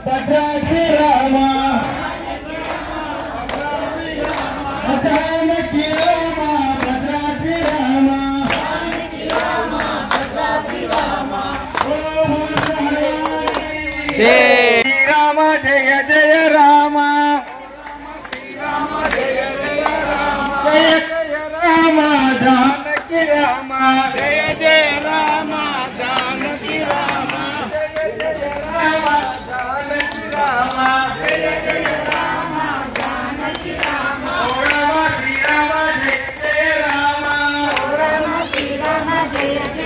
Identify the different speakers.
Speaker 1: Bhadradri Rama Janaki Rama Bhadradri Rama జయ Rama జయ జయ Rama జయ జయ Rama Janaki Rama జయ జయ Rama Janaki Rama జయ జయ Rama Janaki Rama జయ జయ Rama Janaki Rama ఓ Rama Srirama జయ జయ Rama ఓ Rama Srirama జయ జయ